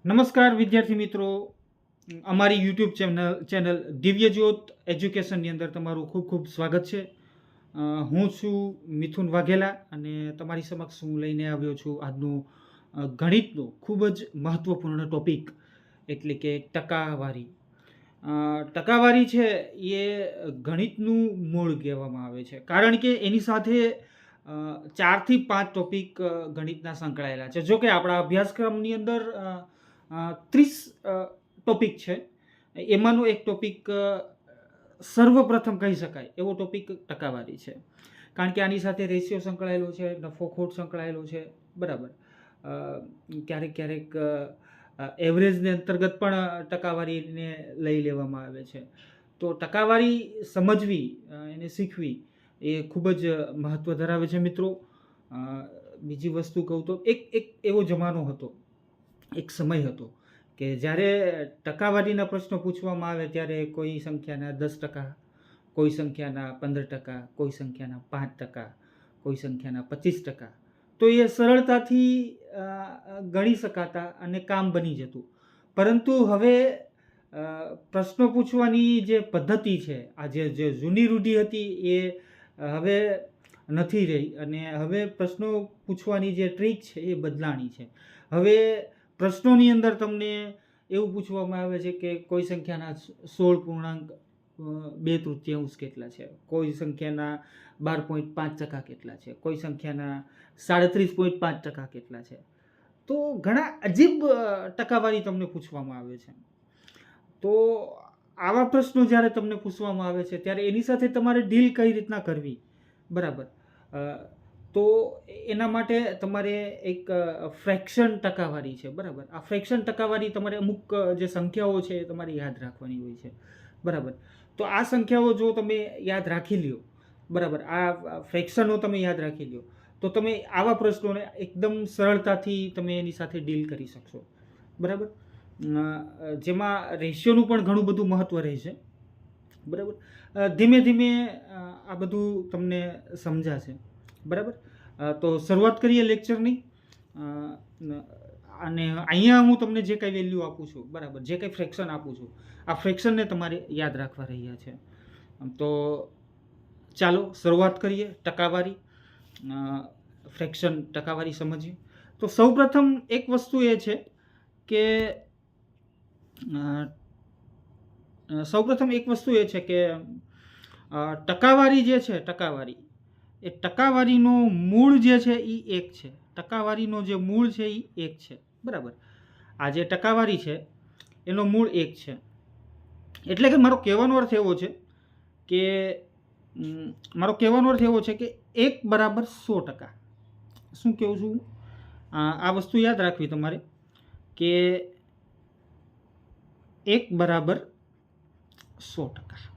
નમસ્કાર વિદ્યાર્થી મિત્રો, અમારી યુટ્યુબ ચેનલ દિવ્યજ્યોત એજ્યુકેશનની અંદર તમારું ખૂબ ખૂબ સ્વાગત છે. હું છું મિથુન વાઘેલા અને તમારી સમક્ષ હું લઈને આવ્યો છું આજનું ગણિતનું ખૂબ જ મહત્ત્વપૂર્ણ ટોપિક એટલે કે ટકાવારી. ટકાવારી છે એ ગણિતનું મૂળ કહેવામાં આવે છે, કારણ કે એની સાથે 4 થી 5 ટોપિક ગણિતના સંકળાયેલા છે. જો કે આપણા અભ્યાસક્રમની અંદર 30 ટોપિક છે, એમાંનો એક ટોપિક સર્વપ્રથમ કહી શકાય એવો ટોપિક ટકાવારી છે, કારણ કે આની સાથે રેશિયો સંકળાયેલો છે, નફો ખોટ સંકળાયેલો છે, બરાબર. ક્યારેક ક્યારેક એવરેજને અંતર્ગત પણ ટકાવારીને લઈ લેવામાં આવે છે. તો ટકાવારી સમજવી, એને શીખવી એ ખૂબ જ મહત્ત્વ ધરાવે છે મિત્રો. બીજી વસ્તુ કહું તો એક એવો જમાનો હતો, એક સમય હતો કે જ્યારે ટકાવારીના પ્રશ્નો પૂછવામાં આવે ત્યારે કોઈ સંખ્યાના 10%, કોઈ સંખ્યાના 15%, કોઈ સંખ્યાના 5%, કોઈ સંખ્યાના 25%, તો એ સરળતાથી ગણી શકાતા અને કામ બની જતું. પરંતુ હવે પ્રશ્નો પૂછવાની જે પદ્ધતિ છે, આ જે જૂની રૂઢિ હતી એ હવે નથી રહી, અને હવે પ્રશ્નો પૂછવાની જે ટ્રીક છે એ બદલાણી છે. હવે પ્રશ્નોની અંદર તમને એવું પૂછવામાં આવે છે કે કોઈ સંખ્યાના 16.2 કેટલા છે, કોઈ સંખ્યાના 12.5% કેટલા છે, કોઈ સંખ્યાના 37.5% કેટલા છે. તો ઘણા અજીબ ટકાવારી તમને પૂછવામાં આવે છે. તો આવા પ્રશ્નો જ્યારે તમને પૂછવામાં આવે છે ત્યારે એની સાથે તમારે ડીલ કઈ રીતના કરવી, બરાબર. તો એના માટે તમારે એક ફ્રેક્શન ટકાવારી છે, બરાબર. આ ફ્રેક્શન ટકાવારી તમારે અમુક જે સંખ્યાઓ છે એ તમારે યાદ રાખવાની હોય છે, બરાબર. તો આ સંખ્યાઓ જો તમે યાદ રાખી લ્યો, બરાબર, આ ફ્રેક્શનો તમે યાદ રાખી લ્યો, તો તમે આવા પ્રશ્નોને એકદમ સરળતાથી તમે એની સાથે ડીલ કરી શકશો, બરાબર. જેમાં રેશિયોનું પણ ઘણું બધું મહત્ત્વ રહેશે, બરાબર. ધીમે ધીમે આ બધું તમને સમજાશે, બરાબર. તો શરૂઆત કરીએ લેક્ચરની. અને અહીંયા હું તમને જે કંઈ વેલ્યુ આપું છું, બરાબર, જે કંઈ ફ્રેક્શન આપું છું, આ ફ્રેક્શનને તમારે યાદ રાખવા રહ્યા છે. તો ચાલો શરૂઆત કરીએ ટકાવારી, ફ્રેક્શન ટકાવારી સમજીએ. તો સૌપ્રથમ એક વસ્તુ એ છે કે ટકાવારી જે છે, એ ટકાવારીનો મૂળ જે છે એ એક છે. ટકાવારીનો જે મૂળ છે એ એક છે, બરાબર. આ જે ટકાવારી છે એનો મૂળ એક છે. એટલે કે મારો કહેવાનો અર્થ એવો છે કે 1 બરાબર 100%. શું કહું છું? આ વસ્તુ યાદ રાખવી તમારે કે 1 બરાબર 100%.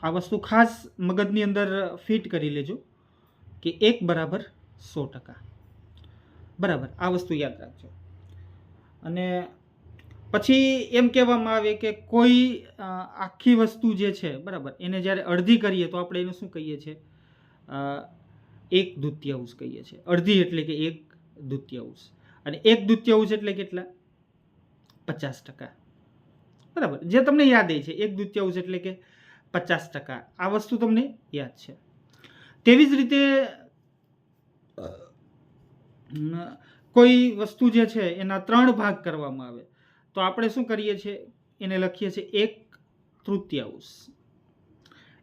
આ વસ્તુ ખાસ મગજની અંદર ફિટ કરી લેજો કે 1 બરાબર 100%, બરાબર. આ વસ્તુ યાદ રાખજો. અને પછી એમ કહેવામાં આવે કે કોઈ આખી વસ્તુ જે છે, બરાબર, એને જ્યારે અડધી કરીએ તો આપણે એને શું કહીએ છીએ? 1/2 કહીએ છીએ. અડધી એટલે કે 1/2, અને 1/2 એટલે કેટલા? 50%, બરાબર. જે તમને યાદ છે 1/2 એટલે કે 50%. આ વસ્તુ તમને યાદ છે. તેવી જ રીતે કોઈ વસ્તુ જે છે એના 3 ભાગ કરવામાં આવે તો આપણે શું કરીએ છીએ? એને લખીએ છીએ 1/3.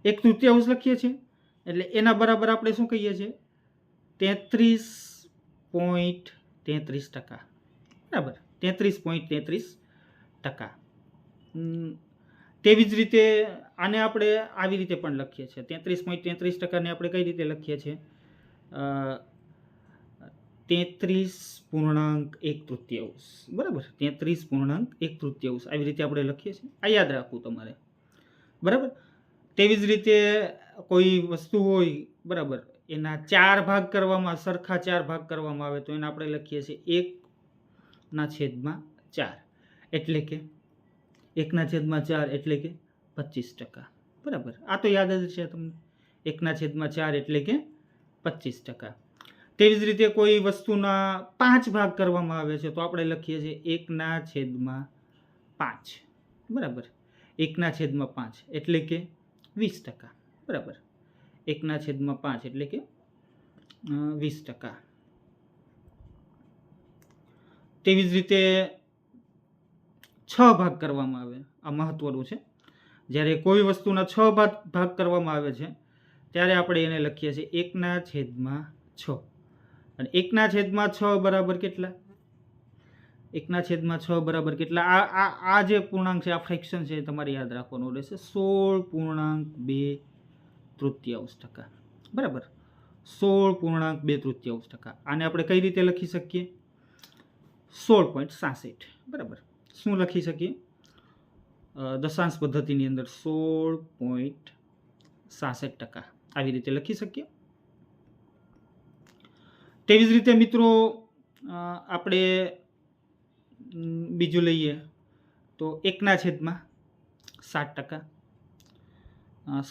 1/3 લખીએ છીએ એટલે એના બરાબર આપણે શું કહીએ છીએ? 33.33%, બરાબર. 33.33%. તેવી જ રીતે આને આપણે આવી રીતે પણ લખીએ છીએ. 33.33%ને આપણે કઈ રીતે લખીએ છીએ? 33.1/3, બરાબર. 33.1/3 આવી રીતે આપણે લખીએ છીએ. આ યાદ રાખવું તમારે, બરાબર. તેવી જ રીતે કોઈ વસ્તુ હોય, બરાબર, એના 4 ભાગ કરવામાં, સરખા 4 ભાગ કરવામાં આવે તો એને આપણે લખીએ છીએ 1/4, એટલે કે 1/4 એટલે કે 25%, બરાબર. આ તો યાદ જ છે તમને. 1/4 એટલે કે 25%. તેવી જ રીતે કોઈ વસ્તુના 5 ભાગ કરવામાં આવે છે તો આપણે લખીએ છીએ 1/5, બરાબર. 1/5 એટલે કે 20%, બરાબર. 1/5 એટલે કે 20%. તેવી જ રીતે 6 ભાગ કરવામાં આવે, આ મહત્વનું છે. જ્યારે કોઈ વસ્તુના 6 ભાગ કરવામાં આવે છે ત્યારે આપણે એને લખીએ છીએ 1/6. અને 1/6 બરાબર કેટલા? 1/6 બરાબર કેટલા? આ જે પૂર્ણાંક છે, આ ફ્રેક્શન છે, તમારે યાદ રાખવાનું રહેશે. 16.2%, બરાબર. 16.2%. આને આપણે કઈ રીતે લખી શકીએ? 16.67, બરાબર. શું લખી શકીએ? દશાંશ પદ્ધતિની અંદર 16.67% આવી રીતે લખી શકીએ. તેવી જ રીતે મિત્રો આપણે બીજું લઈએ તો 1/7%.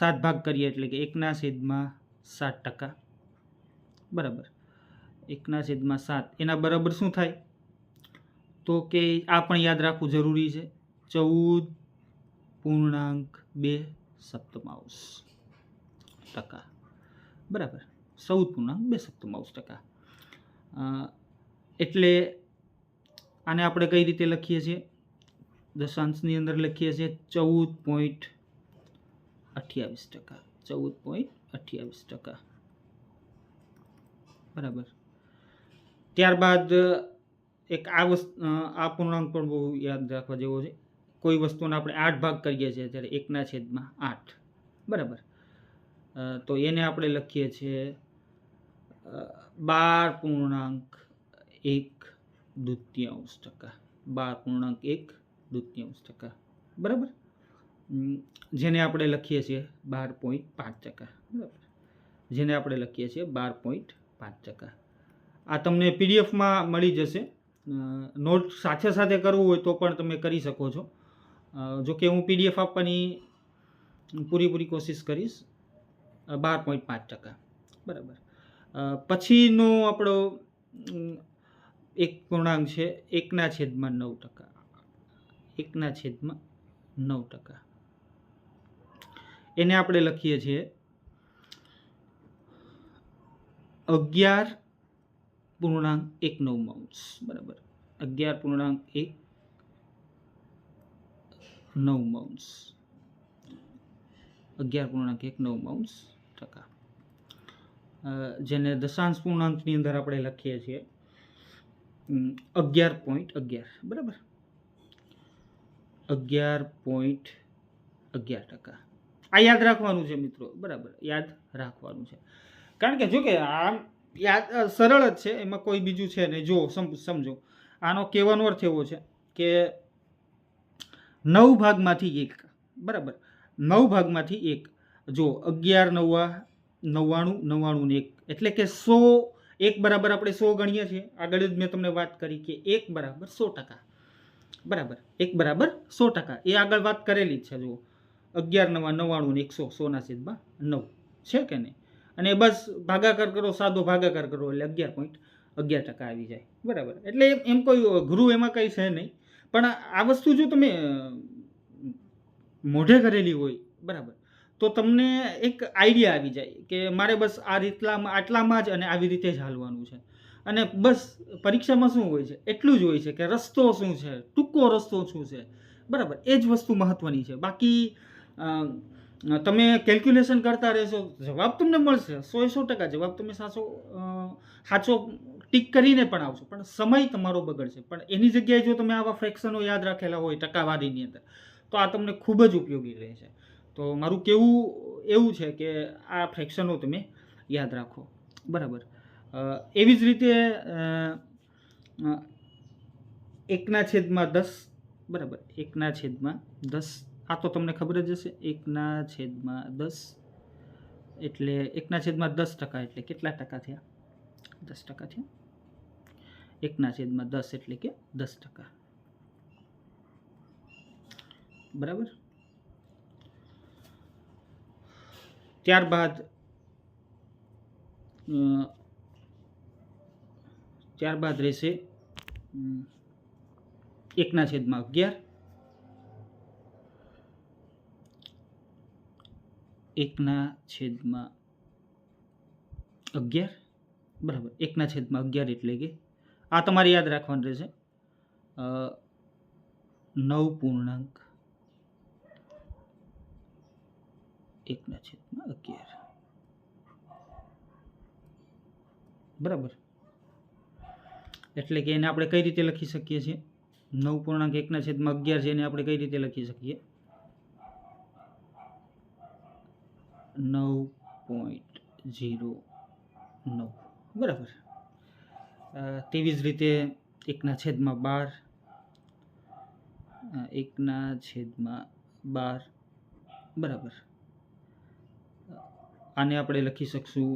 7 ભાગ કરીએ એટલે કે 1/7%, બરાબર. 1/7 એના બરાબર શું થાય? તો કે આ પણ યાદ રાખવું જરૂરી છે, 14.2%, બરાબર. 14.2%. એટલે આને આપણે કઈ રીતે લખીએ છીએ? દશાંશની અંદર લખીએ છીએ 14.28%. 14.28%, બરાબર. ત્યારબાદ એક આ પૂર્ણાંક પણ બહુ યાદ રાખવા જેવો છે. કોઈ વસ્તુના આપણે 8 ભાગ કરીએ છીએ ત્યારે 1/8, બરાબર. તો એને આપણે લખીએ છીએ 12.1/2%. 12.1/2%, બરાબર. જેને આપણે લખીએ છીએ 12.5%, બરાબર. જેને આપણે લખીએ છીએ 12.5%. આ તમને પીડીએફમાં મળી જશે. નોટ સાથે સાથે કરવું હોય તો પણ તમે કરી શકો છો. જો કે હું પીડીએફ આપવાની પૂરી કોશિશ કરીશ. 12.5%, બરાબર. પછીનો આપણો એક પૂર્ણાંક છે 1/9%. 1/9%. એને આપણે લખીએ છીએ 11.19, બરાબર. 11.19%, જેને દશાંશ પૂર્ણાંકની અંદર આપણે લખીએ છીએ 11.11, બરાબર. 11.11%. આ યાદ રાખવાનું છે મિત્રો, બરાબર. યાદ રાખવાનું છે, કારણ કે જો કે આમ યાદ સરળ જ છે, એમાં કોઈ બીજું છે નહીં. જો સમજો, આનો કહેવાનો અર્થ એવો છે કે 9 ભાગમાંથી 1, બરાબર. 9 ભાગમાંથી 1. જો 11/99 એટલે કે 100. 1 બરાબર આપણે 100 ગણીએ છીએ. આગળ જ મેં તમને વાત કરી કે 1 બરાબર 100%, બરાબર. 1 બરાબર 100%, એ આગળ વાત કરેલી જ છે. જુઓ 11/99 100, 100/9 છે કે નહીં? અને બસ ભાગાકાર કરો, સાદો ભાગાકાર કરો એટલે 11.11% આવી જાય, બરાબર. એટલે એમ કોઈ ગુરુ એમાં કંઈ છે નહીં. પણ આ વસ્તુ જો તમે મોઢે કરેલી હોય, બરાબર, તો તમને એક આઈડિયા આવી જાય કે મારે બસ આ આટલામાં જ અને આવી રીતે જ હાલવાનું છે. અને બસ પરીક્ષામાં શું હોય છે? એટલું જ હોય છે કે રસ્તો શું છે, ટૂંકો રસ્તો શું છે, બરાબર. એ જ વસ્તુ મહત્વની છે. બાકી તમે કેલ્ક્યુલેશન કરતા રહેશો, જવાબ તમને મળશે 100% જવાબ તમે સાચો ટીક કરીને પણ આવશો, પણ સમય તમારો બગડશે. પણ એની જગ્યાએ જો તમે આવા ફ્રેક્શનો યાદ રાખેલા હોય ટકાવારીની અંદર, તો આ તમને ખૂબ જ ઉપયોગી રહેશે. તો મારું કહેવું એવું છે કે આ ફ્રેક્શનો તમે યાદ રાખો, બરાબર. એવી જ રીતે 1/10, બરાબર. 1/10, આ તો તમને ખબર જ હશે. 1/10 એટલે 1/10% એટલે કેટલા ટકા થયા? 10% થયા. 1/10 એટલે કે 10%, બરાબર. ત્યારબાદ ત્યારબાદ રહેશે 1/11. 1/11 બરાબર. 1/11 એટલે કે આ તમારે યાદ રાખવાનું રહેશે 9.1/11 બરાબર. એટલે કે એને આપણે કઈ રીતે લખી શકીએ છીએ? 9.1/11 છે એને આપણે કઈ રીતે લખી શકીએ? 9.09 બરાબર. તેવી જ રીતે 1/12 1/12 બરાબર. આને આપણે લખી શકશું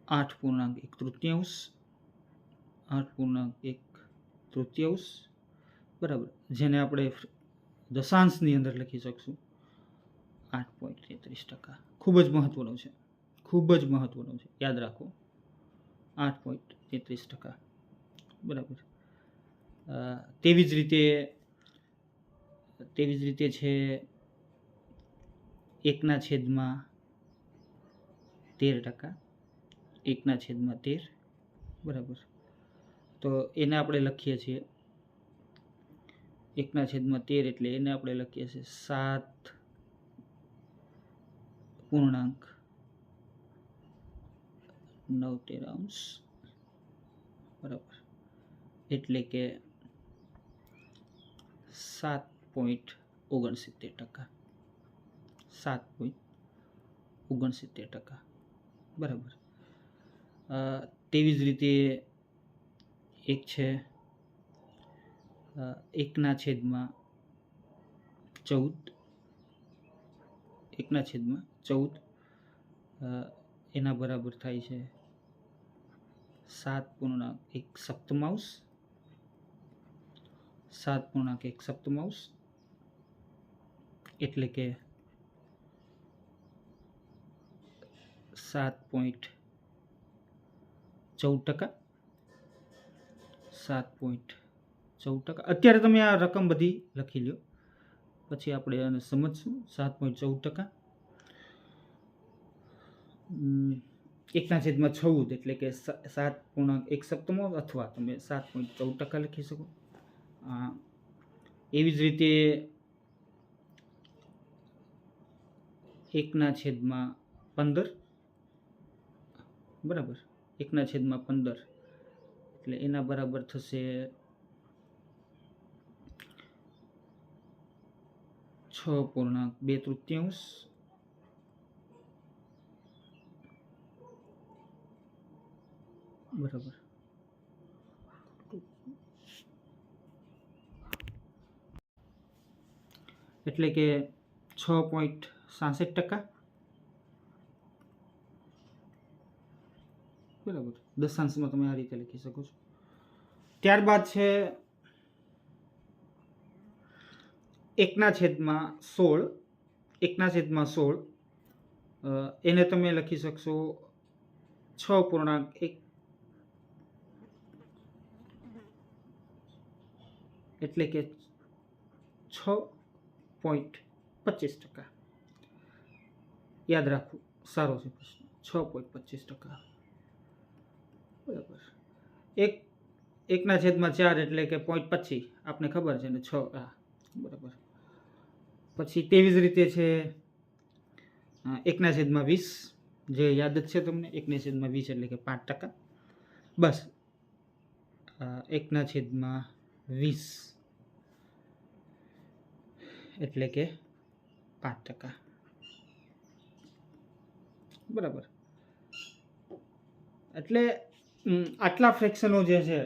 8.1/3 8.1/3 બરાબર, જેને આપણે દશાંશની અંદર લખી શકશું 8.33%. ખૂબ જ મહત્વનું છે, ખૂબ જ મહત્વનું છે, યાદ રાખો 8.33% બરાબર. તેવી જ રીતે છે 1/13%. 1/13 બરાબર. તો એને આપણે લખીએ છીએ 1/13 એટલે એને આપણે લખીએ છીએ 7.9 બરાબર. એટલે કે 7.69%. 7.69% બરાબર. તેવી જ રીતે એક છે 1/14 1/14 એના બરાબર થાય છે 7.1/7 7.1/7 એટલે કે 7.14%. 7.14%. અત્યારે તમે આ રકમ બધી લખી લો, પછી આપણે આને સમજશું. 7.14%. 1/14 એટલે કે 7.1/7 અથવા તમે 7.14% લખી શકો. એવી જ રીતે 1/15 બરાબર. 1/15 એટલે એના બરાબર થશે 6.2/3 બરાબર. એટલે કે 6.66% બરાબર. દશાંશમાં તમે આ રીતે લખી શકો છો. ત્યારબાદ છે 1/16 1/16 એને તમે લખી શકશો 6.1 એટલે કે 6.25%. યાદ રાખવું, સારો છે પ્રશ્ન. 6.25% બરાબર. 1/4 એટલે કે 0.25 આપને ખબર છે ને 6 બરાબર. પછી તેવી જ રીતે છે 1/20 જે યાદ જ છે તમને. 1/20 એટલે કે 5%. બસ 1/20 એટલે કે 5% બરાબર. એટલે આટલા ફ્રેક્શનો જે છે,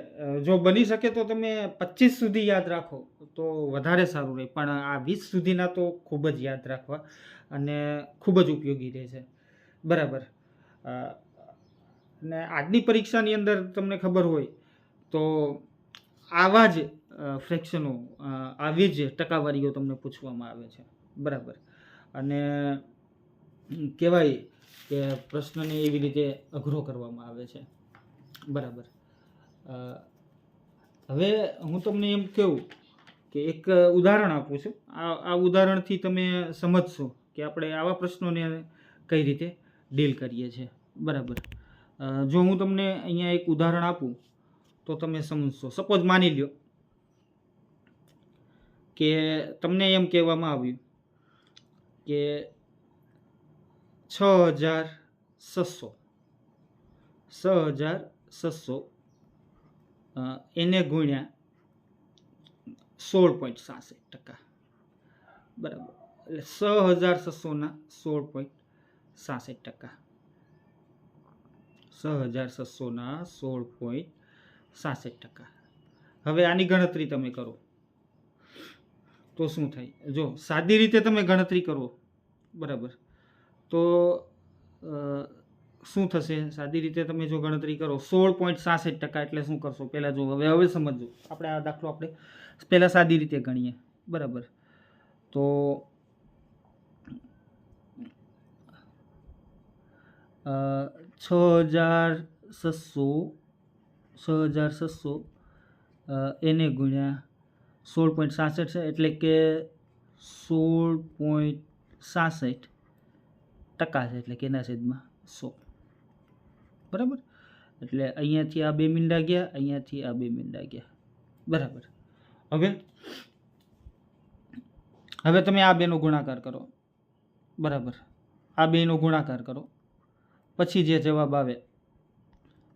જો બની શકે તો તમે 25 સુધી યાદ રાખો તો વધારે સારું રહે, પણ આ 20 સુધીના તો ખૂબ જ યાદ રાખવા અને ખૂબ જ ઉપયોગી રહે છે બરાબર. અને આજની પરીક્ષાની અંદર તમને ખબર હોય તો આવા જ ફ્રેક્શનો, આવી જ ટકાવારીઓ તમને પૂછવામાં આવે છે બરાબર. અને કહેવાય કે પ્રશ્નને એવી રીતે અઘરો કરવામાં આવે છે. બરાબર. હવે હું તમને એમ કહું કે એક ઉદાહરણ આપું છું. આ ઉદાહરણથી તમે સમજશો કે આપણે આવા પ્રશ્નોને કઈ રીતે ડીલ કરીએ છીએ. બરાબર. જો હું તમને અહીંયા એક ઉદાહરણ આપું તો તમે સમજશો. સપોઝ માની લ્યો કે તમને એમ કહેવામાં આવ્યું કે 6,600 એને ગુણ્યા 16.67%. બરાબર. એટલે 6,600ના 16.67%. 6,600ના 16.67%. હવે આની ગણતરી તમે કરો તો શું થાય? જો સાદી રીતે તમે ગણતરી કરો, બરાબર, તો શું થશે? સાદી રીતે તમે જો ગણતરી કરો 16.67% એટલે શું કરશો? પહેલાં જો હવે સમજો. આપણે આ દાખલો આપણે પહેલાં સાદી રીતે ગણીએ. બરાબર. તો 6,600 એને ગુણ્યા 16.67 છે એટલે કે 16.67% છે એટલે કે એના છેદમાં 100. બરાબર. એટલે અહીંયાથી આ 2 મીંડા ગયા, અહીંયાથી આ 2 મીંડા ગયા. બરાબર. હવે તમે આ બેનો ગુણાકાર કરો. બરાબર. આ બેનો ગુણાકાર કરો પછી જે જવાબ આવે,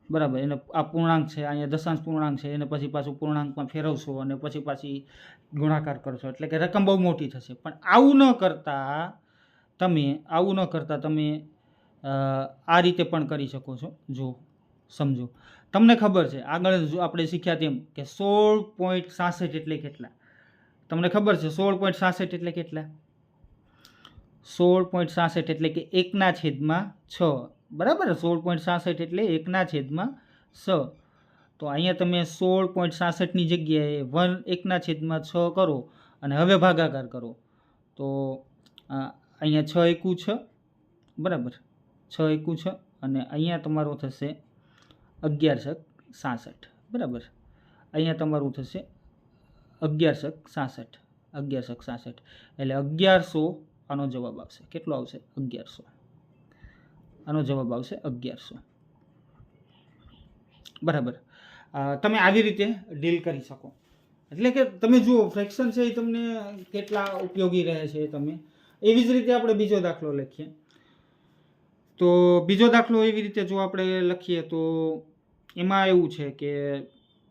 બરાબર, એને આ પૂર્ણાંક છે, અહીંયા દશાંશ પૂર્ણાંક છે, એને પછી પાછું પૂર્ણાંકમાં ફેરવશો અને પછી પાછી ગુણાકાર કરશો એટલે કે રકમ બહુ મોટી થશે. પણ આવું ન કરતા તમે આ રીતે પણ કરી શકો છો. જો સમજો, તમને ખબર છે આગળ આપણે શીખ્યા તેમ કે 16.67 એટલે કેટલા? તમને ખબર છે 16.67 એટલે કેટલા? 16.67 એટલે કે 1/6. બરાબર. 16.67 એટલે 1/6. તો અહીંયા તમે 16.67ની જગ્યાએ 1/6 કરો અને હવે ભાગાકાર કરો તો અહીંયા 6 એકુ 6. બરાબર. 6 એકુ 6 અને અહીંયા તમારું થશે 11/66. બરાબર. અહીંયા તમારું થશે 11/66. 11/66 એટલે 1100. આનો જવાબ આવશે. કેટલો આવશે? 1100. આનો જવાબ આવશે 1100. બરાબર. તમે આવી રીતે ડીલ કરી શકો. એટલે કે તમે જુઓ ફ્રેક્શન છે એ તમને કેટલા ઉપયોગી રહે છે. તમે એવી જ રીતે આપણે બીજો દાખલો લખીએ. તો બીજો દાખલો એવી રીતે જો આપણે લખીએ તો એમાં એવું છે કે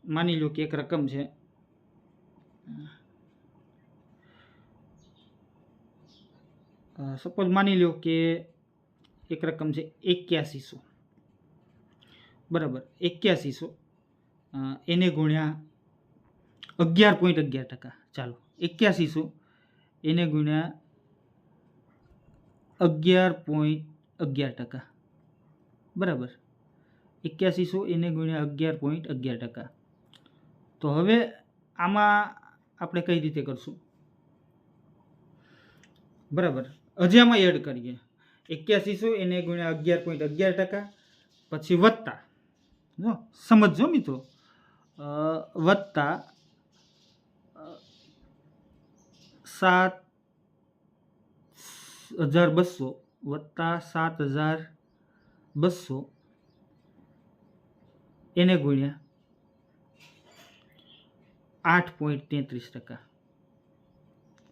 માની લો કે એક રકમ છે, સપોઝ માની લો કે એક રકમ છે 8100. બરાબર. 8100 એને ગુણ્યા 11.11%. ચાલો 8100 એને ગુણ્યા 11.11%. બરાબર. 8100 એને ગુણ્યા 11.11%. તો હવે આમાં આપણે કઈ રીતે કરશું? બરાબર. હજી આમાં એડ કરીએ 8100 એને ગુણ્યા 11.11%, પછી વત્તા, સમજો મિત્રો, વત્તા 7,200 વત્તા 7,200 એને ગુણ્યા 8.33%.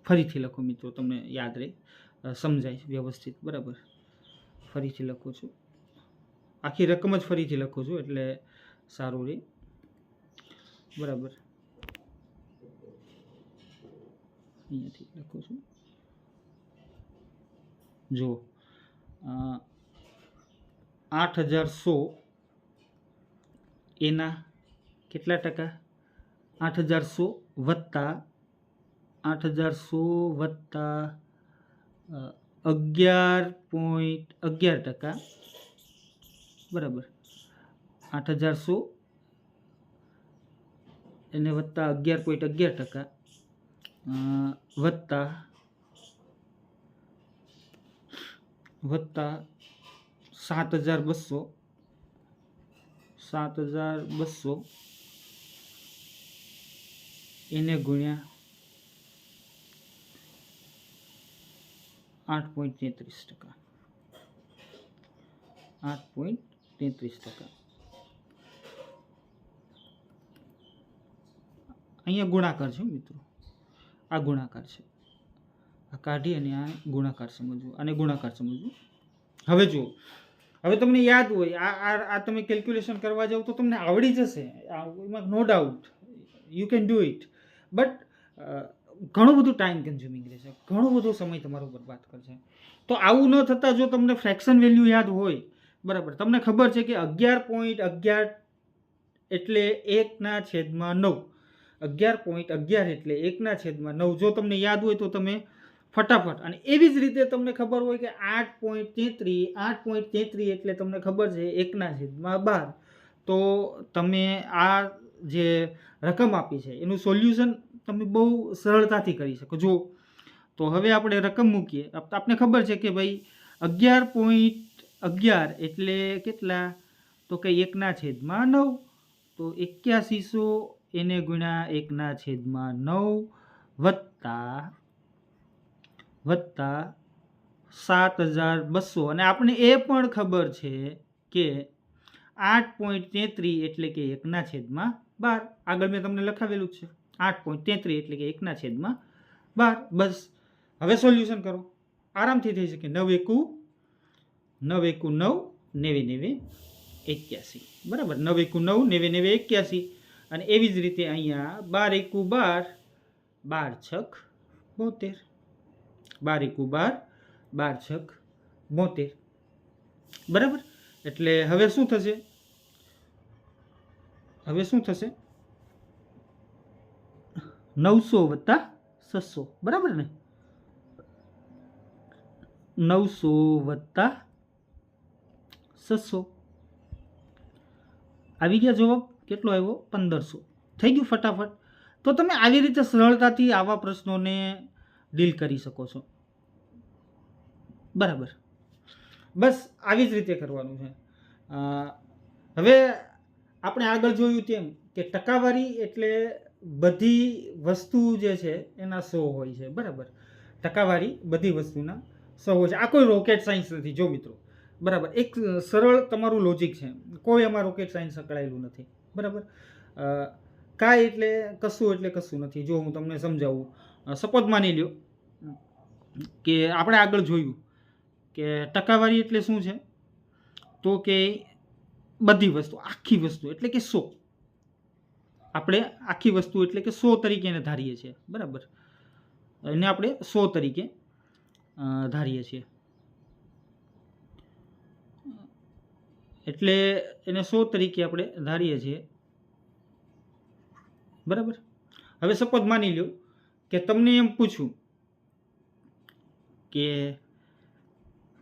ફરીથી લખો મિત્રો, તમને યાદ રહે, સમજાય વ્યવસ્થિત. બરાબર. ફરીથી લખું છું, આખી રકમ જ ફરીથી લખું છું એટલે સારું રહે. બરાબર. અહીંયાથી લખું છું. જો 8,100 એના કેટલા ટકા? 8,100 વત્તા 11.11%. બરાબર. 8,100 એને વત્તા 11.11% વત્તા 7,200 એને ગુણ્યા 8.33%. 8.33%. અહીંયા ગુણાકાર છે મિત્રો, આ ગુણાકાર છે, આ કાઢી અને આ ગુણાકાર સમજવું, આને ગુણાકાર સમજવું. હવે જુઓ, હવે તમને યાદ હોય આ તમે કેલ્ક્યુલેશન કરવા જાવ તો તમને આવડી જશે, એમાં no doubt, you can do it. But ઘણું બધું ટાઈમ કન્ઝ્યુમિંગ રહેશે, ઘણો બધો સમય તમારો બરબાદ કરશે. તો આવું ન થતાં જો તમને ફ્રેક્શન વેલ્યુ યાદ હોય, બરાબર, તમને ખબર છે કે 11.11 એટલે 1/9. 11.11 એટલે 1/9. જો તમને યાદ હોય તો તમે ફટાફટ, અને એવી જ રીતે તમને ખબર હોય કે 8.33 એટલે તમને ખબર છે 1/12. તો તમે આ જે રકમ આપી છે એનું સોલ્યુશન તમે બહુ સરળતાથી કરી શકો. જો તો હવે આપણે રકમ મૂકીએ, આપને ખબર છે કે ભાઈ 11.11 એટલે કેટલા, તો કે 1/9. તો 8100 એને ગુણ્યા 1/9 વત્તા 7,200. અને આપણે એ પણ ખબર છે કે 8.33 એટલે કે 1/12. આગળ મેં તમને લખાવેલું છે 8.33 એટલે કે 1/12. બસ હવે સોલ્યુશન કરો, આરામથી થઈ શકે. 9 એકુ 9, 9 81, બરાબર. 9 એકુ 9, 81. અને એવી જ રીતે અહીંયા 12 એકુ 12, 12 છક 72. 12 એકુ 12, 12 છક 72, બરાબર. એટલે હવે શું થશે, 900 વત્તા 600, બરાબર ને. 900 વત્તા 600 આવી ગયા. જવાબ કેટલો આવ્યો? 1500. થઈ ગયું ફટાફટ. તો તમે આવી રીતે સરળતાથી આવા પ્રશ્નોને ડીલ કરી શકો છો, બરાબર. બસ આવી જ રીતે કરવાનું છે. હવે આપણે આગળ જોયું તેમ કે ટકાવારી એટલે બધી વસ્તુ જે છે એના 100 હોય છે, બરાબર. ટકાવારી બધી વસ્તુના 100 હોય છે. આ કોઈ રોકેટ સાયન્સ નથી જો મિત્રો, બરાબર. એક સરળ તમારું લોજિક છે, કોઈ એમાં રોકેટ સાયન્સ સંકળાયેલું નથી, બરાબર. કાંઈ એટલે કશું નથી. જો હું તમને સમજાવું, સપોઝ માની લ્યો કે આપણે આગળ જોયું કે ટકાવારી એટલે શું છે, તો કે બધી વસ્તુ, આખી વસ્તુ એટલે કે 100. આપણે આખી વસ્તુ એટલે કે 100 તરીકે એને ધારીએ છીએ, બરાબર. એને આપણે 100 તરીકે ધારીએ છીએ, એટલે એને 100 તરીકે આપણે ધારીએ છીએ, બરાબર. હવે સપોઝ માની લો કે તમને એમ પૂછું કે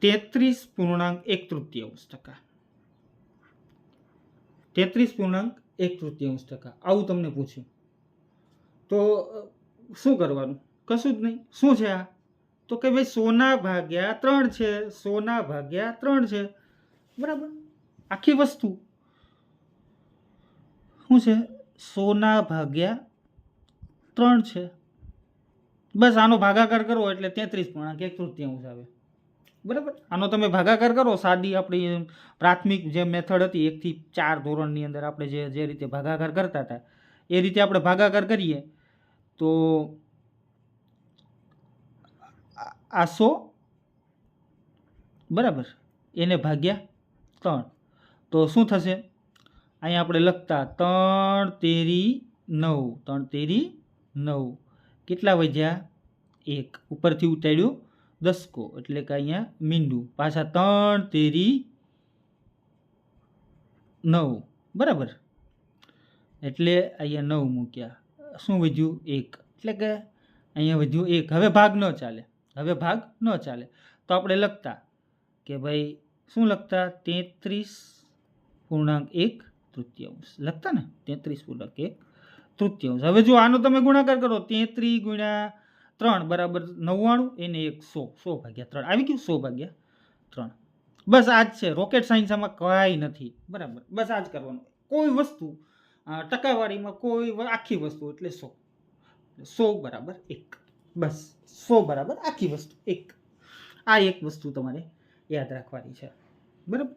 33.1/3, 33.1/3 આવું તમને પૂછ્યું, તો શું કરવાનું? કશું જ નહીં. શું છે આ? તો કે ભાઈ 100/3 છે, 100/3 છે, બરાબર. આખી વસ્તુ શું છે? 100/3 છે. બસ આનો ભાગાકાર કરો એટલે 33.1/3 આવે, બરાબર. આનો તમે ભાગાકાર કરો, સાદી આપણી પ્રાથમિક જે મેથડ હતી 1 થી 4 ધોરણની અંદર આપણે જે રીતે ભાગાકાર કરતા હતા એ રીતે આપણે ભાગાકાર કરીએ તો આ 100, બરાબર, એને ભાગ્યા 3. તો શું થશે? અહીંયા આપણે લખતા 3×9 કેટલા વધ્યા? 1. ઉપરથી ઉતાર્યું 10, એટલે કે અહીંયા મીંડું પાછા 3×9, બરાબર. એટલે અહીંયા 9 મૂક્યા, શું વધ્યું? 1. એટલે કે અહીંયા વધ્યું 1. હવે ભાગ ન ચાલે. તો આપણે લખતા કે ભાઈ શું લખતા? 33.1/3 લખતા ને, 33.1/3. હવે જો આનો તમે ગુણાકાર કરો, 33 × 3 બરાબર 99, એને 100, 100/3 આવી ગયું, 100/3. બસ આ જ છે, રોકેટ સાયન્સ આમાં કાંઈ નથી, બરાબર. બસ આ જ કરવાનું. કોઈ વસ્તુ ટકાવારીમાં કોઈ આખી વસ્તુ એટલે 100. 100 બરાબર 1. બસ 100 બરાબર આખી વસ્તુ 1. આ એક વસ્તુ તમારે યાદ રાખવાની છે, બરાબર.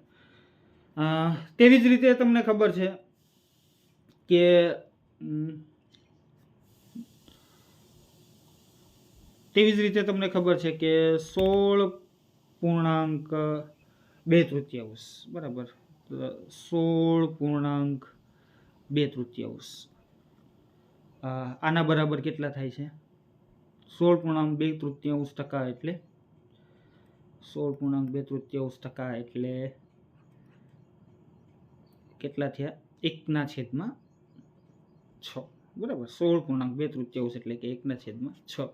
તેવી જ રીતે તમને ખબર છે કે તેવી જ રીતે તમને ખબર છે કે 16.2 બરાબર. 16.2 આના બરાબર કેટલા થાય છે? 16.2 એટલે 16.2 એટલે કેટલા થયા? 1/6 બરાબર. 16.2 એટલે કે 1/6.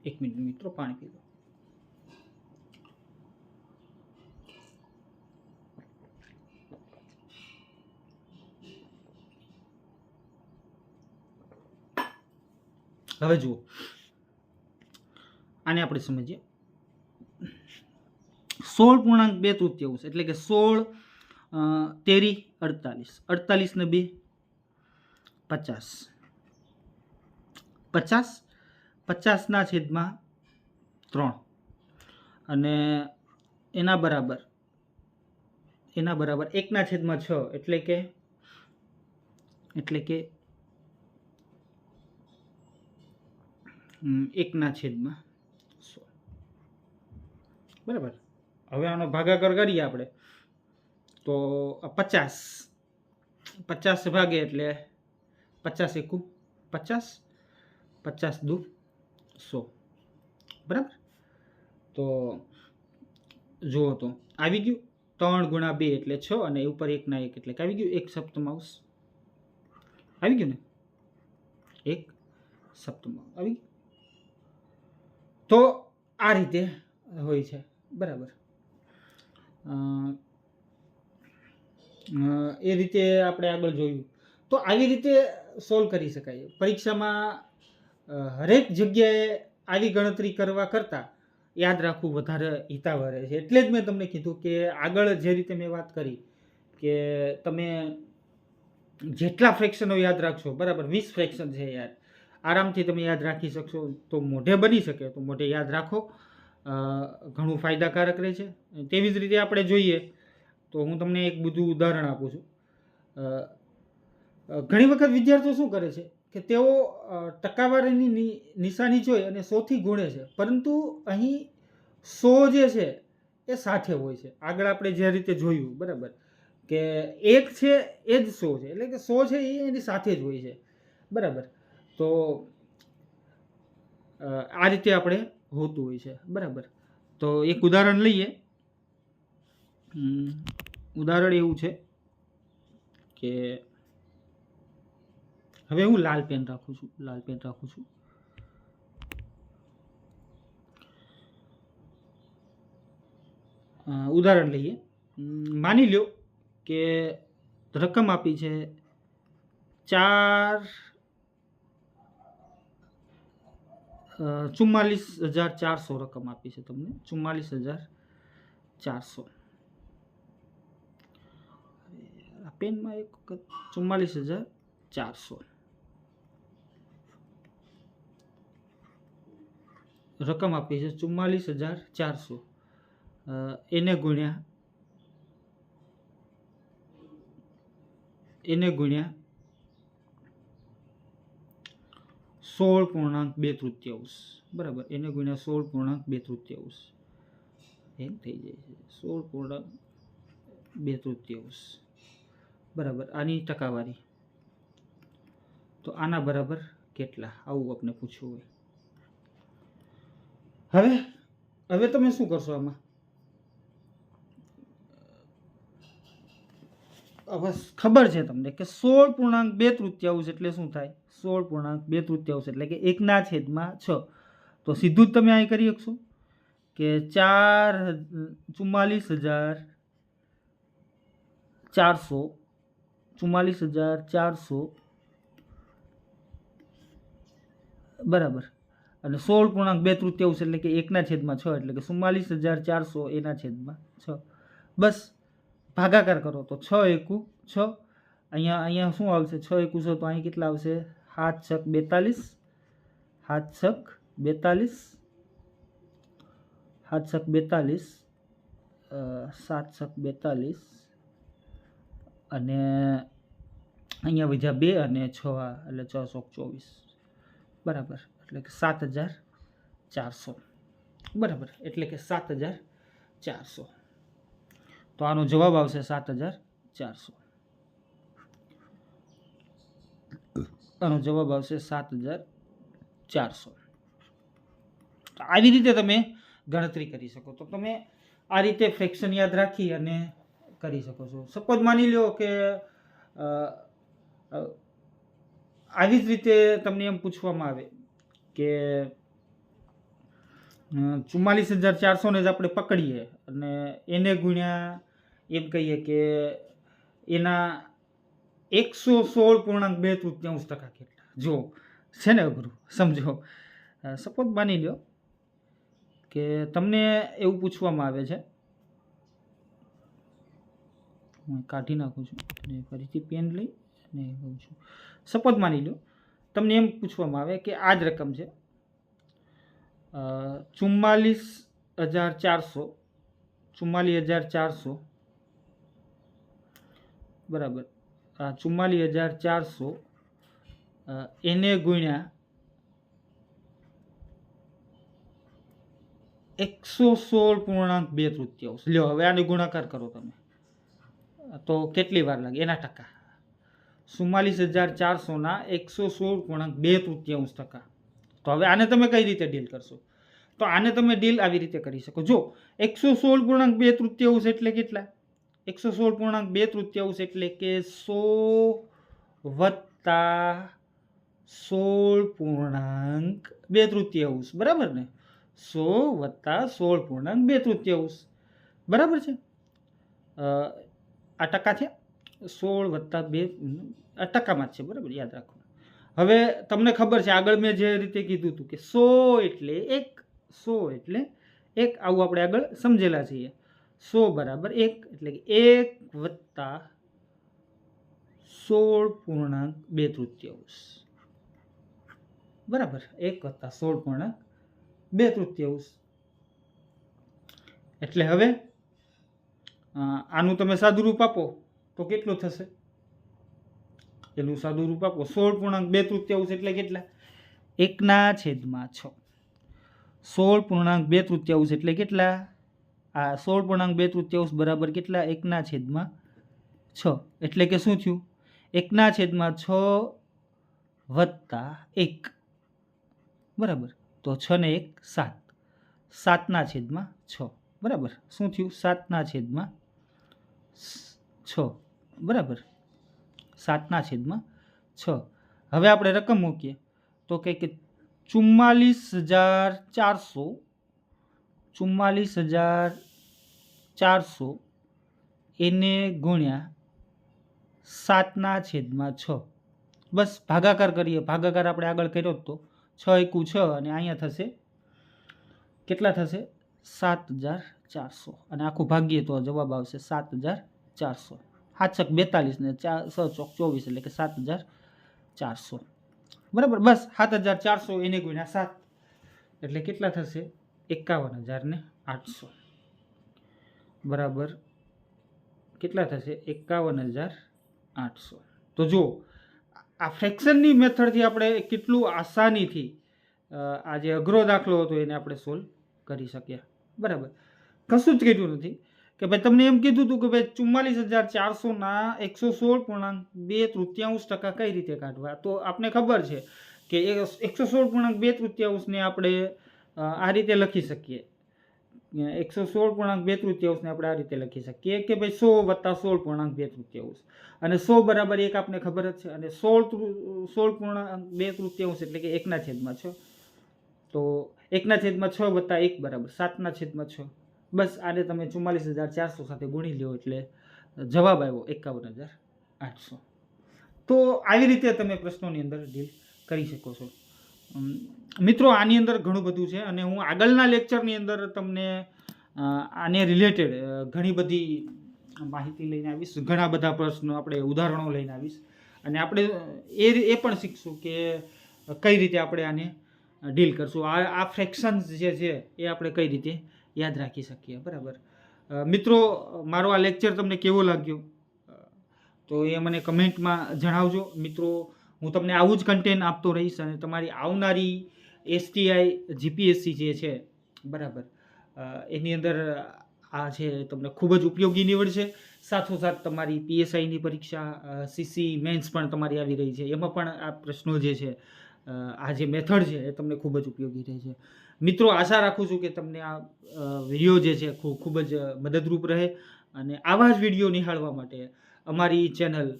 એક મિનિટ મિત્રો, પાણી પી લો. હવે જુઓ, આને આપણે સમજીએ. 16.2 એટલે કે 16 તેરી 48. 48 ને 2 50. 50 છેદમાં 3 અને એના બરાબર 1/6 એટલે કે 1/100 બરાબર. હવે આનો ભાગાકાર કરીએ આપણે તો 50 ભાગે એટલે 50 એકુ 50, 50 દુ 100 બરાબર. તો જુઓ તો આવી ગયું. 3 × 2 એટલે 6 અને ઉપર 1/1 એટલે કે આવી ગયું 1/7 આવી ગયું ને, 1/7 આવી ગયું. તો આ રીતે હોય છે, બરાબર. એ રીતે આપણે આગળ જોયું. તો આવી રીતે સોલ્વ કરી શકાય. પરીક્ષામાં હરેક જગ્યાએ આવી ગણતરી કરવા કરતાં યાદ રાખવું વધારે હિતાવહ રહે છે. એટલે જ મેં તમને કીધું કે આગળ જે રીતે મેં વાત કરી કે તમે જેટલા ફ્રેક્શનો યાદ રાખશો, બરાબર, 20 ફ્રેક્શન છે યાર, આરામથી તમે યાદ રાખી શકશો. તો મોઢે બની શકે તો મોઢે યાદ રાખો, ઘણું ફાયદાકારક રહે છે. તેવી જ રીતે આપણે જોઈએ તો હું તમને એક બધું ઉદાહરણ આપું છું. ઘણી વખત વિદ્યાર્થીઓ શું કરે છે કે તેઓ ટકાવારીની નિશાની જોઈ અને 100થી ગુણે છે, પરંતુ અહીં 100 જે છે એ સાથે હોય છે. આગળ આપણે જે રીતે જોયું, બરાબર, કે 1 છે એ જ 100 છે, એટલે કે 100 છે એ એની સાથે જ હોય છે, બરાબર. તો આ રીતે આપણે હોતું હોય છે, બરાબર. તો એક ઉદાહરણ લઈએ. ઉદાહરણ એવું છે કે હવે હું લાલ પેન રાખું છું. ઉદાહરણ લઈએ. માની લો કે રકમ આપી છે 44,400 રકમ આપી છે તમને, 44,400. પેનમાં એક વખત 44,400 રકમ આપી છે. 44,400 એને ગુણ્યા 16.2 બરાબર. એને ગુણ્યા 16.2 એમ થઈ જાય છે. 16.2 બરાબર. આની ટકાવારી તો આના બરાબર કેટલા, આવું આપણે પૂછવું હોય. હવે તમે શું કરશો આમાં? હવે ખબર છે તમને કે 16.2 એટલે શું થાય? 16.2 એટલે કે 1/6. તો સીધું જ તમે અહીં કરી શકશો કે 44,400 બરાબર. અને 16.2 એટલે કે 1/6 એટલે કે 44,400 એના છેદમાં 6. બસ ભાગાકાર કરો તો 6 એકુ 6. અહીંયા શું આવશે? 6 એકુ 6 તો અહીં કેટલા આવશે? 7 છક 42, 7 છક 42, 7 છક 42, 7 છક 42 અને અહીંયા વધ્યા 2 અને 6 એટલે 624 બરાબર, એટલે કે 7,400 બરાબર, એટલે કે 7,400. તો આનો જવાબ આવશે 7,400. આનો જવાબ આવશે 7,400. આવી રીતે તમે ગણતરી કરી શકો. તો તમે આ રીતે ફ્રેક્શન યાદ રાખી અને કરી શકો છો. સપોઝ માની લો કે આવી જ રીતે તમને એમ પૂછવામાં આવે કે 44,400 ને જ આપણે પકડીએ અને એને ગુણ્યા એમ કહીએ કે એના 116.2 કેટલા. જો છે ને અઘરું, સમજો. સપોઝ માની લો કે તમને એવું પૂછવામાં આવે છે, હું કાઢી નાખું છું અને ફરીથી પેન લઈ અને કહું છું. સપોઝ માની લો તમને એમ પૂછવામાં આવે કે આ જ રકમ છે 44,400 બરાબર. 44,400 એને ગુણ્યા 116.2. લ્યો હવે આને ગુણાકાર કરો તમે તો કેટલી વાર લાગે એના ટકા. 44,400 ના 116.2 તો હવે આને તમે કઈ રીતે ડીલ કરશો? તો આને તમે ડીલ આવી રીતે કરી શકો. જો 116.2 એટલે કેટલા? 116.2 એટલે કે 100 વત્તા 16.2 બરાબર ને? 100 વત્તા 16.2 બરાબર છે. આ ટકા છે, 16 વત્તા 2 આ ટકામાં જ છે બરાબર, યાદ રાખો. હવે તમને ખબર છે આગળ મેં જે રીતે કીધું હતું કે 100 એટલે 1, 100 એટલે 1, આવું આપણે આગળ સમજેલા છીએ. 100 બરાબર 1 એટલે કે 1 વત્તા 16.2 બરાબર, 1 વત્તા 16.2. એટલે હવે આનું તમે સાદું રૂપ આપો તો કેટલું થશે? એનું સાદું રૂપ આપો 16.2 એટલે કેટલા? 1/6. 16.2 એટલે કેટલા? આ 16.2 બરાબર કેટલા? 1/6. એટલે કે શું થયું? 1/6 વત્તા 1 બરાબર. તો 6 ને 1 7, 7/6 બરાબર. શું થયું? 7/6 બરાબર, 7/6. હવે આપણે રકમ મૂકીએ તો કે 44,400 એને ગુણ્યા 7/6. બસ ભાગાકાર કરીએ. ભાગાકાર આપણે આગળ કર્યો તો 6 એકુ 6 અને અહીંયા થશે કેટલા થશે? 7,400 અને આખું ભાગીએ તો જવાબ આવશે 7,400. 7 છક 42 ને 6 ચોક 24 એટલે કે 7,400 બરાબર. બસ 7,400 એને ગુણ્યા 7 એટલે કેટલા થશે? 51,800 બરાબર. કેટલા થશે? 51,800. તો જો આ ફ્રેક્શનની મેથડથી આપણે કેટલું આસાનીથી આ જે અઘરો દાખલો હતો એને આપણે સોલ્વ કરી શક્યા બરાબર. કશું જ કર્યું નથી કે ભાઈ તમને એમ કીધું હતું કે ભાઈ 44,400 ના 116.2 કઈ રીતે કાઢવા. તો આપણે ખબર છે કે 116.2 ને આપણે આ રીતે લખી શકીએ. 116.2 ને આપણે આ રીતે લખી શકીએ કે ભાઈ 100 વત્તા 16.2 અને 100 બરાબર 1 આપણે ખબર જ છે અને 16.2 એટલે કે 1/6. તો 1/6 વત્તા 1 બરાબર 7/6. બસ આને તમે 44,400 સાથે ગુણી લો એટલે જવાબ આવ્યો 51,800. તો આવી રીતે તમે પ્રશ્નોની અંદર ડીલ કરી શકો છો. મિત્રો આની અંદર ઘણું બધું છે અને હું આગળના લેક્ચરની અંદર તમને આને રિલેટેડ ઘણી બધી માહિતી લઈને આવીશ, ઘણા બધા પ્રશ્નો આપણે ઉદાહરણો લઈને આવીશ અને આપણે એ પણ શીખશું કે કઈ રીતે આપણે આને ડીલ કરશું. આ ફ્રેક્શન્સ જે છે એ આપણે કઈ રીતે યાદ રાખી શકીએ. બરાબર મિત્રો, મારો આ લેક્ચર તમને કેવો લાગ્યો તો એ મને કમેન્ટમાં જણાવજો. મિત્રો, હું તમને આવું જ કન્ટેન્ટ આપતો રહીશ અને તમારી આવનારી STI GPSC જે છે બરાબર એની અંદર આ છે તમને ખૂબ જ ઉપયોગી નીવડશે. સાથોસાથ તમારી PSIની પરીક્ષા, CC મેન્સ પણ તમારી આવી રહી છે, એમાં પણ આ પ્રશ્નો જે છે, આ જે મેથડ છે એ તમને ખૂબ જ ઉપયોગી રહે છે. મિત્રો, આશા રાખું છું કે તમને આ વિડીયો જે છે ખૂબ જ મદદરૂપ રહે અને આવા જ વિડીયો નિહાળવા માટે અમારી ચેનલ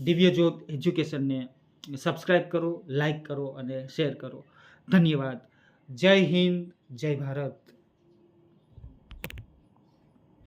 દિવ્યજ્યોત એજ્યુકેશનને સબસ્ક્રાઈબ કરો, લાઈક કરો અને શેર કરો. ધન્યવાદ. જય હિન્દ, જય ભારત.